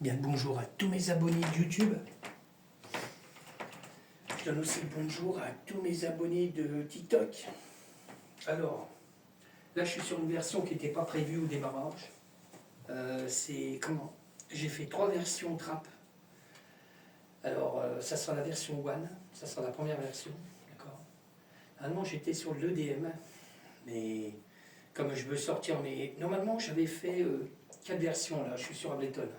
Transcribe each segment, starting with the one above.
Bien le bonjour à tous mes abonnés de YouTube. Je donne aussi le bonjour à tous mes abonnés de TikTok. Alors, là je suis sur une version qui n'était pas prévue au démarrage. C'est comment? J'ai fait 3 versions trap. Alors, ça sera la version 1, ça sera la première version, d'accord. Normalement j'étais sur l'EDM, mais comme je veux sortir, mais normalement j'avais fait 4 versions là, je suis sur Ableton.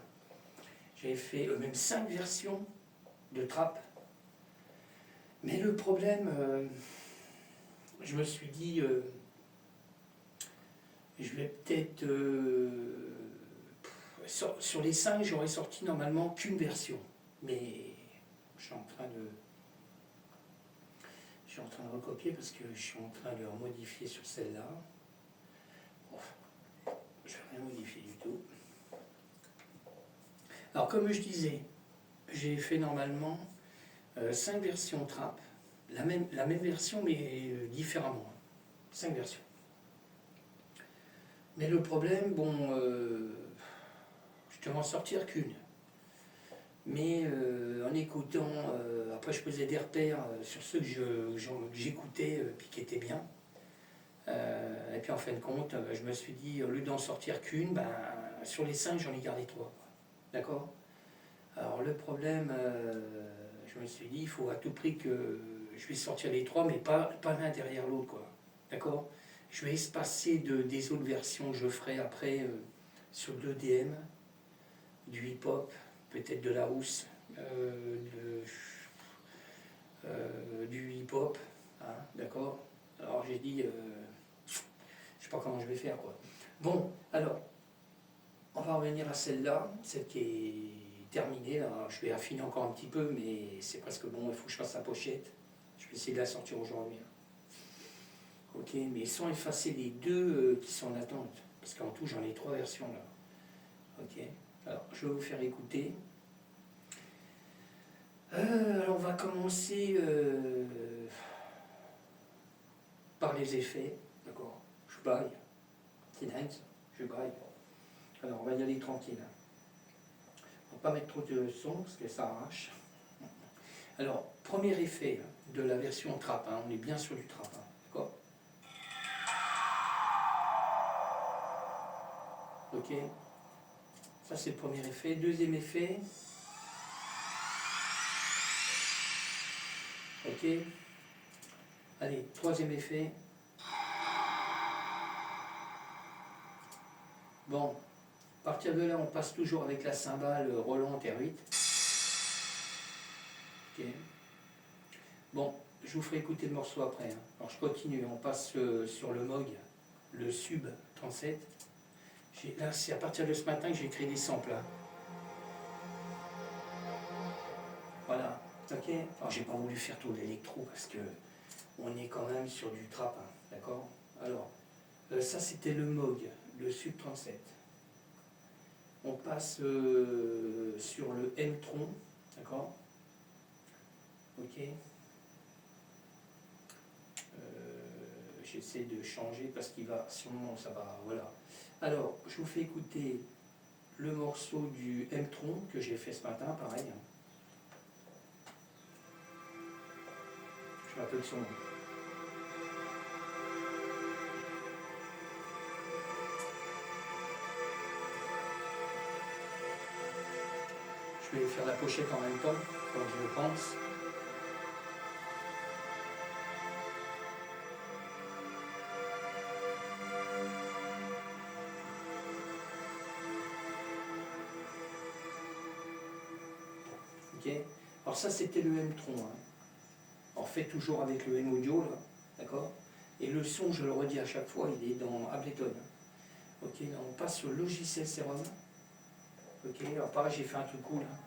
J'avais fait même 5 versions de trap. Mais le problème, je me suis dit, je vais peut-être... sur les 5, j'aurais sorti normalement qu'une version. Mais je suis en train de recopier parce que je suis en train de modifier sur celle-là. Bon, je ne vais rien modifier du tout. Alors comme je disais, j'ai fait normalement 5 versions trap, la même version mais différemment. 5 versions. Mais le problème, bon, je devais en sortir qu'une. Mais en écoutant, après je faisais des repères sur ceux que j'écoutais puis qui étaient bien. Et puis en fin de compte, je me suis dit, au lieu d'en sortir qu'une, ben, sur les 5, j'en ai gardé 3. D'accord? Alors le problème, je me suis dit, il faut à tout prix que je vais sortir les 3, mais pas l'un derrière l'autre, quoi. D'accord? Je vais espacer des autres versions que je ferai après sur de l'EDM, du hip-hop, peut-être de la house, du hip-hop, hein, d'accord? Alors j'ai dit, je sais pas comment je vais faire, quoi. Bon, alors, on va revenir à celle-là, celle qui est terminée, là. Je vais affiner encore un petit peu, mais c'est presque bon, il faut que je fasse la pochette. Je vais essayer de la sortir aujourd'hui. Ok, mais sans effacer les 2 qui sont en attente, parce qu'en tout j'en ai 3 versions là. Ok, alors je vais vous faire écouter. Alors on va commencer par les effets, d'accord. Je baille, c'est dingue ça, je baille. Alors on va y aller tranquille. On va pas mettre trop de son parce que ça arrache. Alors, premier effet de la version trap, hein, on est bien sur du trap, hein, d'accord. Ok, ça c'est le premier effet. Deuxième effet, ok. Allez, troisième effet. Bon, à partir de là, on passe toujours avec la cymbale Roland R8. Ok. Bon, je vous ferai écouter le morceau après, hein. Alors je continue, on passe sur le Moog, le Sub 37. Là, c'est à partir de ce matin que j'ai créé des samples, hein. Voilà, ok. Alors j'ai pas voulu faire tout l'électro parce que on est quand même sur du trap, hein, d'accord. Alors, ça c'était le Moog, le Sub 37. On passe sur le M-Tron, d'accord. Ok. J'essaie de changer parce qu'il va, sûrement ça va, voilà. Alors, je vous fais écouter le morceau du M-Tron que j'ai fait ce matin, pareil. Je rappelle son nom. Je vais faire la pochette en même temps, comme je le pense. Ok. Alors ça c'était le M-Tron, hein. On fait toujours avec le M-Audio, là, d'accord. Et le son, je le redis à chaque fois, il est dans Ableton. Ok, là, on passe sur le logiciel Serum. Ok, alors pareil, j'ai fait un truc cool, hein.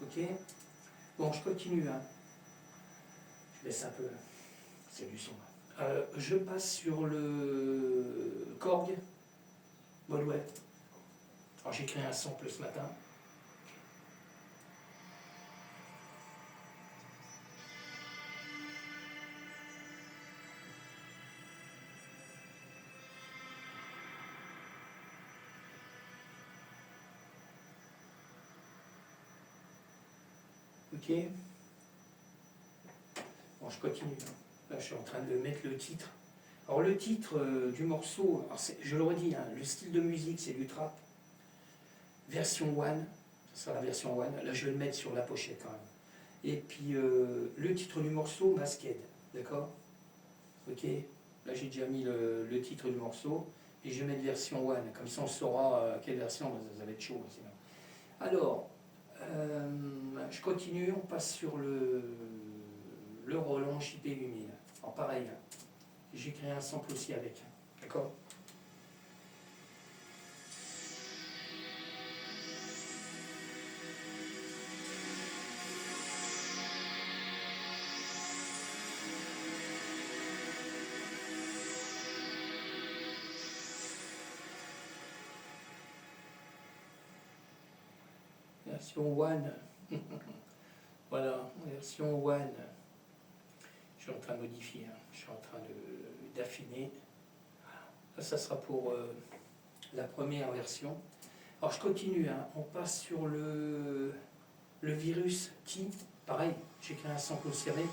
Ok. Bon, je continue, hein. Je laisse un peu, c'est du son. Je passe sur le Korg Modweb. Alors j'ai créé un sample ce matin. Ok. Bon, je continue. Là, je suis en train de mettre le titre. Alors, le titre du morceau, alors je le redis, hein, le style de musique, c'est du trap. Version one, ça sera la version one. Là, je vais le mettre sur la pochette quand même. Et puis, le titre du morceau, Masked. D'accord? Ok. Là, j'ai déjà mis le titre du morceau. Et je vais mettre version one. Comme ça, on saura quelle version. Ça va être chaud. Sinon. Alors, je continue. On passe sur le Roland JP8000. Alors, pareil. J'ai créé un sample aussi avec. D'accord? Version one. Voilà, version one. Je suis en train de modifier. Hein. Je suis en train d'affiner. Ça sera pour la première version. Alors je continue, hein. On passe sur le virus T. Pareil, j'ai créé un sample aussi avec.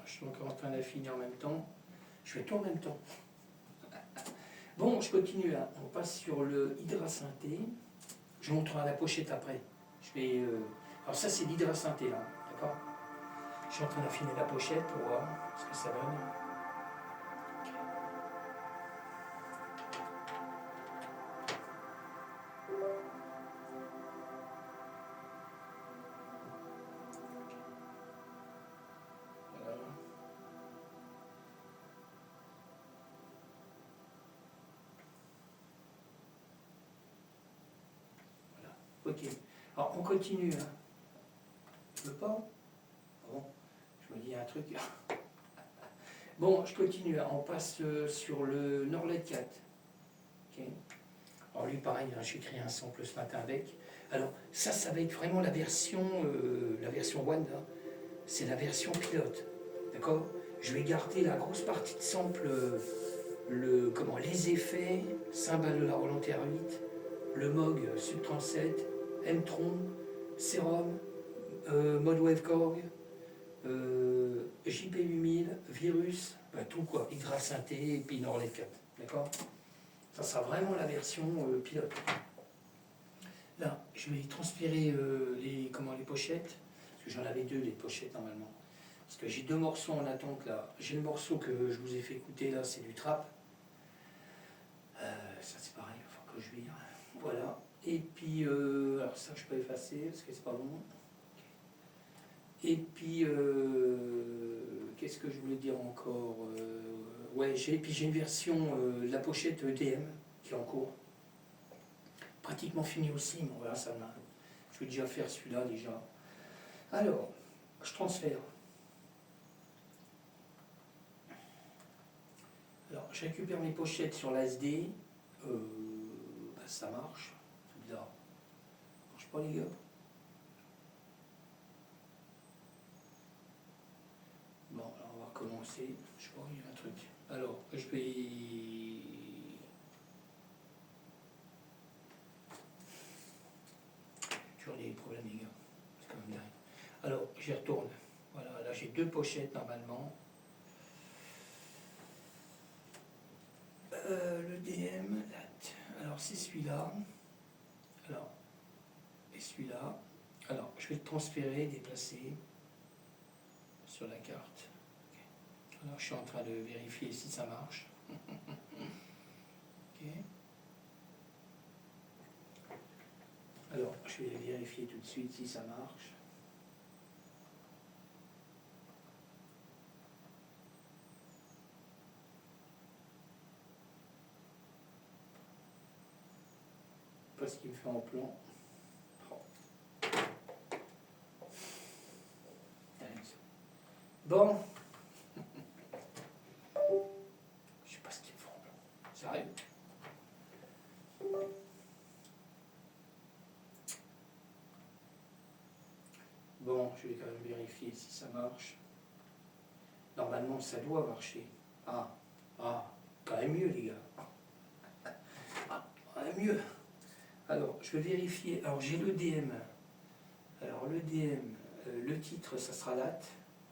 Je suis encore en train d'affiner en même temps. Je fais tout en même temps. Bon, je continue. Hein. On passe sur le hydrasynthé. Je montrerai la pochette après. Je vais, alors ça, c'est l'hydrasynthé, là. D'accord? Je suis en train d'affiner la pochette pour voir ce que ça donne. Ok. Alors on continue. Hein. Tu veux pas? Bon, je me dis un truc. Bon, je continue. On passe sur le Norlet 4. Okay. Alors lui, pareil, hein, j'ai créé un sample ce matin avec. Alors ça va être vraiment la version one. Hein. C'est la version pilote. D'accord? Je vais garder la grosse partie de sample, les effets, cymbales de la Roland TR8, le Moog Sub 37, M-Tron, Serum, Mode Wavecorg, JP8000, Virus, bah, tout quoi, Hydrasynthé et puis Norlet 4. D'accord? Ça sera vraiment la version pilote. Là, je vais transférer les pochettes, parce que j'en avais deux, les pochettes normalement. Parce que j'ai deux morceaux en attente là. J'ai le morceau que je vous ai fait écouter là, c'est du trap. Ça c'est pareil, il faut que je vire. Voilà. Et puis, alors ça je peux effacer parce que c'est pas bon. Et puis, qu'est-ce que je voulais dire encore? Ouais, j'ai une version de la pochette EDM qui est en cours. Pratiquement fini aussi, mais voilà, ça m'a. Je vais déjà faire celui-là déjà. Alors, je transfère. Alors, je récupère mes pochettes sur l'ASD. Bah, ça marche. C'est bizarre. Ça marche pas, les gars. Bon, alors on va recommencer. Je sais pas, il y a un truc. Alors, je vais. Toujours des problèmes, les gars. C'est quand même dingue. Alors, j'y retourne. Voilà, là j'ai deux pochettes normalement. Le DM, alors c'est celui-là. Alors, et celui-là. Alors, je vais le transférer, déplacer sur la carte. Okay. Alors, je suis en train de vérifier si ça marche. Ok. Alors, je vais vérifier tout de suite si ça marche. Pas ce qu'il me fait en plan. Bon. Je sais pas ce qu'il me fait en plan. Ça arrive. Bon, je vais quand même vérifier si ça marche. Normalement, ça doit marcher. Ah, quand même mieux, les gars. Quand même mieux. Alors, je vais vérifier. Alors, j'ai le DM. Alors, le DM, le titre, ça sera date.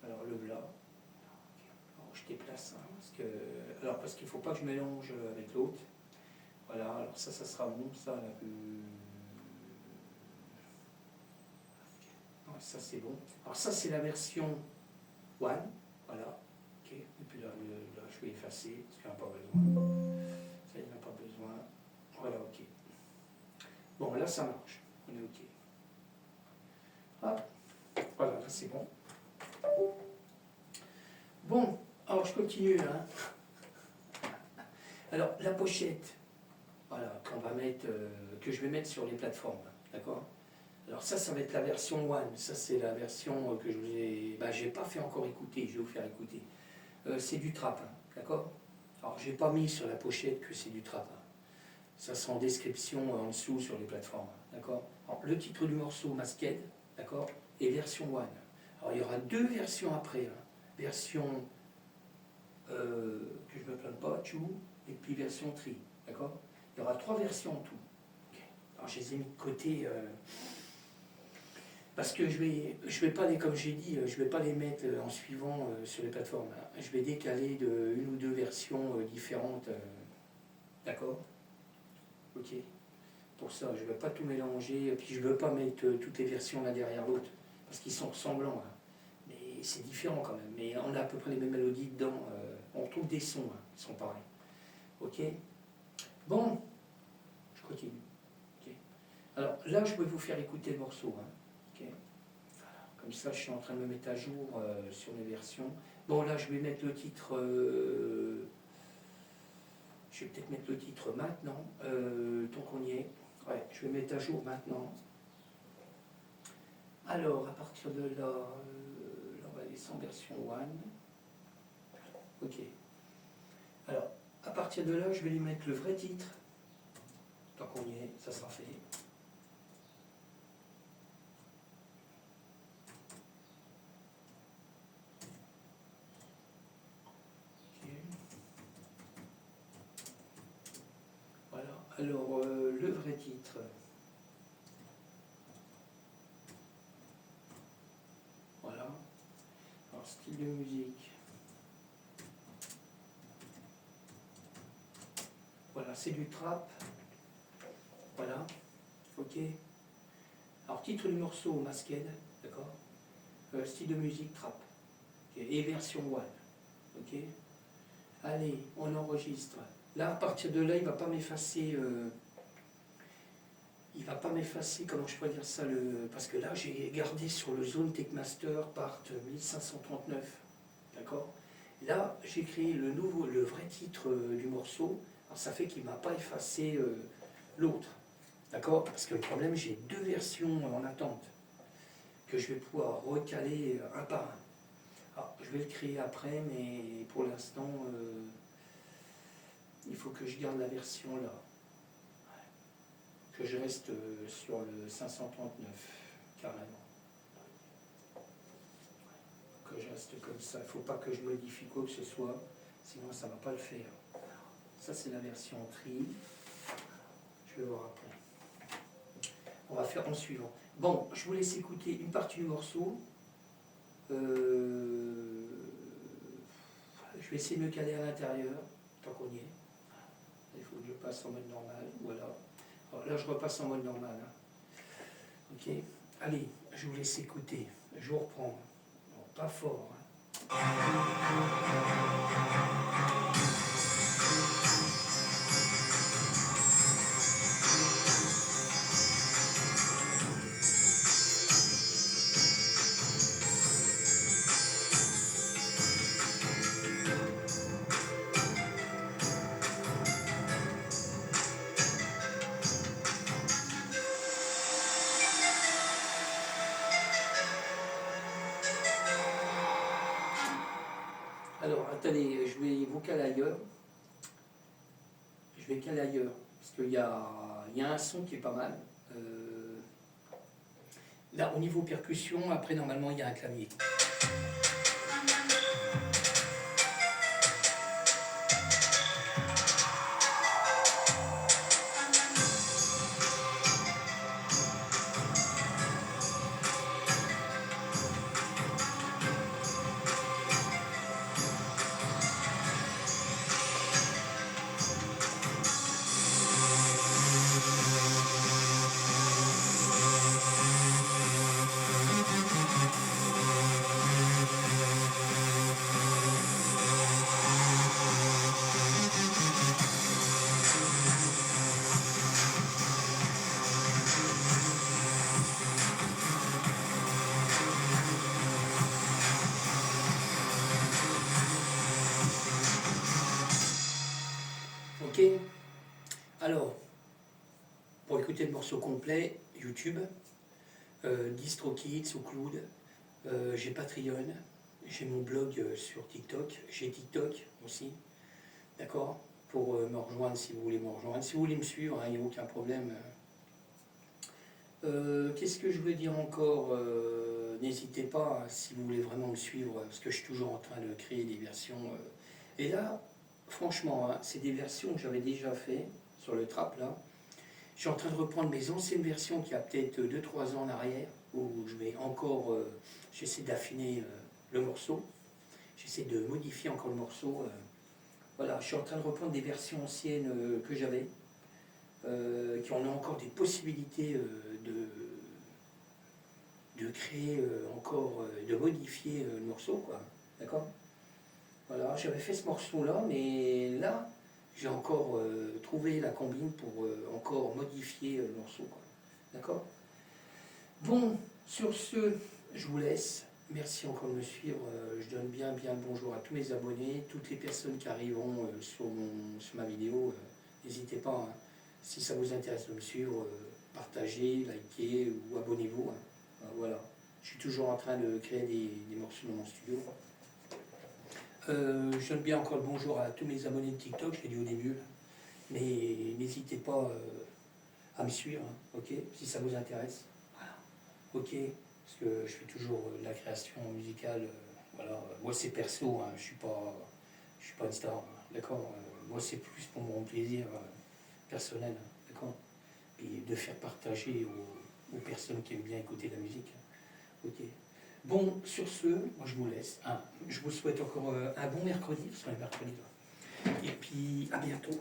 Alors, le blanc. Alors, je déplace, hein, parce qu'il ne faut pas que je mélange avec l'autre. Voilà, alors ça sera bon, ça, là. Ça, c'est bon. Alors, ça, c'est la version One. Voilà. Ok. Et puis là, je vais effacer, parce qu'il n'y en a pas besoin. Ça, il n'y en a pas besoin. Voilà, ok. Bon, là, ça marche. On est ok. Ah, voilà, là, c'est bon. Bon, alors je continue, hein. Alors, la pochette, voilà, que je vais mettre sur les plateformes, d'accord? Alors ça va être la version One. Ça, c'est la version que je vous ai... j'ai pas fait encore écouter, je vais vous faire écouter. C'est du trap, hein, d'accord? Alors, j'ai pas mis sur la pochette que c'est du trap, hein. Ça sera en description en dessous sur les plateformes, d'accord? Alors, le titre du morceau, Masked, d'accord? Et version One. Alors, il y aura deux versions après, hein. Version que je ne me plains pas, Chou, et puis version Tri, d'accord? Il y aura trois versions en tout. Okay. Alors, je les ai mis de côté... parce que je vais pas comme j'ai dit, je vais pas les mettre en suivant sur les plateformes. Je vais décaler de une ou deux versions différentes, d'accord? Ok. Pour ça, je ne veux pas tout mélanger, et puis je ne veux pas mettre toutes les versions l'un derrière l'autre, parce qu'ils sont ressemblants, hein. Mais c'est différent quand même. Mais on a à peu près les mêmes mélodies dedans. On retrouve des sons, hein, qui sont pareils. Ok. Bon, je continue. Okay. Alors là, je vais vous faire écouter le morceau, hein. Okay. Comme ça, je suis en train de me mettre à jour sur les versions. Bon, là, je vais mettre le titre... je vais peut-être mettre le titre maintenant, tant qu'on y est. Ouais, je vais mettre à jour maintenant. Alors, à partir de là, on va aller sans version One. Ok. Alors, à partir de là, je vais lui mettre le vrai titre. Tant qu'on y est, ça sera fait. Voilà. Alors, le vrai titre. Voilà. Alors, style de musique. Voilà, c'est du trap. Voilà. Ok. Alors, titre du morceau, Masked. D'accord. Style de musique, trap. Okay. Et version One. Ok. Allez, on enregistre. Là, à partir de là, il ne va pas m'effacer... il va pas m'effacer, comment je pourrais dire ça, parce que là, j'ai gardé sur le Zone Techmaster Part 1539. D'accord? Là, j'ai créé le vrai titre du morceau. Alors, ça fait qu'il ne m'a pas effacé l'autre. D'accord? Parce que le problème, j'ai deux versions en attente que je vais pouvoir recaler un par un. Alors, je vais le créer après, mais pour l'instant, il faut que je garde la version là. Que je reste sur le 539, carrément. Que je reste comme ça. Il ne faut pas que je modifie quoi que ce soit, sinon ça ne va pas le faire. Ça, c'est la version tri. Je vais voir après. On va faire en suivant. Bon, je vous laisse écouter une partie du morceau. Je vais essayer de me caler à l'intérieur, tant qu'on y est. Il faut que je passe en mode normal. Voilà. Alors là, je repasse en mode normal, hein. Ok. Allez, je vous laisse écouter. Je vous reprends. Bon, pas fort, hein. Alors, attendez, je vais vous caler ailleurs. Je vais caler ailleurs, parce qu'il y a un son qui est pas mal. Là, au niveau percussion, après, normalement, il y a un clavier. Ok. Alors, pour écouter le morceau complet, YouTube, DistroKid, SoundCloud, j'ai Patreon, j'ai mon blog sur TikTok, j'ai TikTok aussi, d'accord? Pour me rejoindre si vous voulez me rejoindre. Si vous voulez me suivre, il n'y a aucun problème. Qu'est-ce que je voulais dire encore? N'hésitez pas, si vous voulez vraiment me suivre, parce que je suis toujours en train de créer des versions. Et là, franchement, c'est des versions que j'avais déjà fait sur le trap là. Je suis en train de reprendre mes anciennes versions qui a peut-être 2-3 ans en arrière, où je vais encore, j'essaie d'affiner le morceau, j'essaie de modifier encore le morceau. Voilà, je suis en train de reprendre des versions anciennes que j'avais, qui ont encore des possibilités de créer encore, de modifier le morceau, quoi. D'accord? Voilà, j'avais fait ce morceau-là, mais là, j'ai encore trouvé la combine pour encore modifier le morceau, quoi. D'accord? Bon, sur ce, je vous laisse. Merci encore de me suivre. Je donne bien le bonjour à tous mes abonnés, toutes les personnes qui arriveront sur ma vidéo. N'hésitez pas, hein. Si ça vous intéresse de me suivre, partagez, likez ou abonnez-vous, hein. Voilà. Je suis toujours en train de créer des morceaux dans mon studio. Je donne bien encore le bonjour à tous mes abonnés de TikTok, je l'ai dit au début. Mais n'hésitez pas à me suivre, hein, ok, si ça vous intéresse. Voilà. Ok, parce que je fais toujours de la création musicale. Voilà. Moi c'est perso, hein, je suis pas une star, hein, d'accord. Moi c'est plus pour mon plaisir personnel, hein, d'accord. Et de faire partager aux personnes qui aiment bien écouter la musique. Ok. Bon, sur ce, moi je vous laisse. Je vous souhaite encore un bon mercredi, parce qu'on est mercredi là. Et puis à bientôt.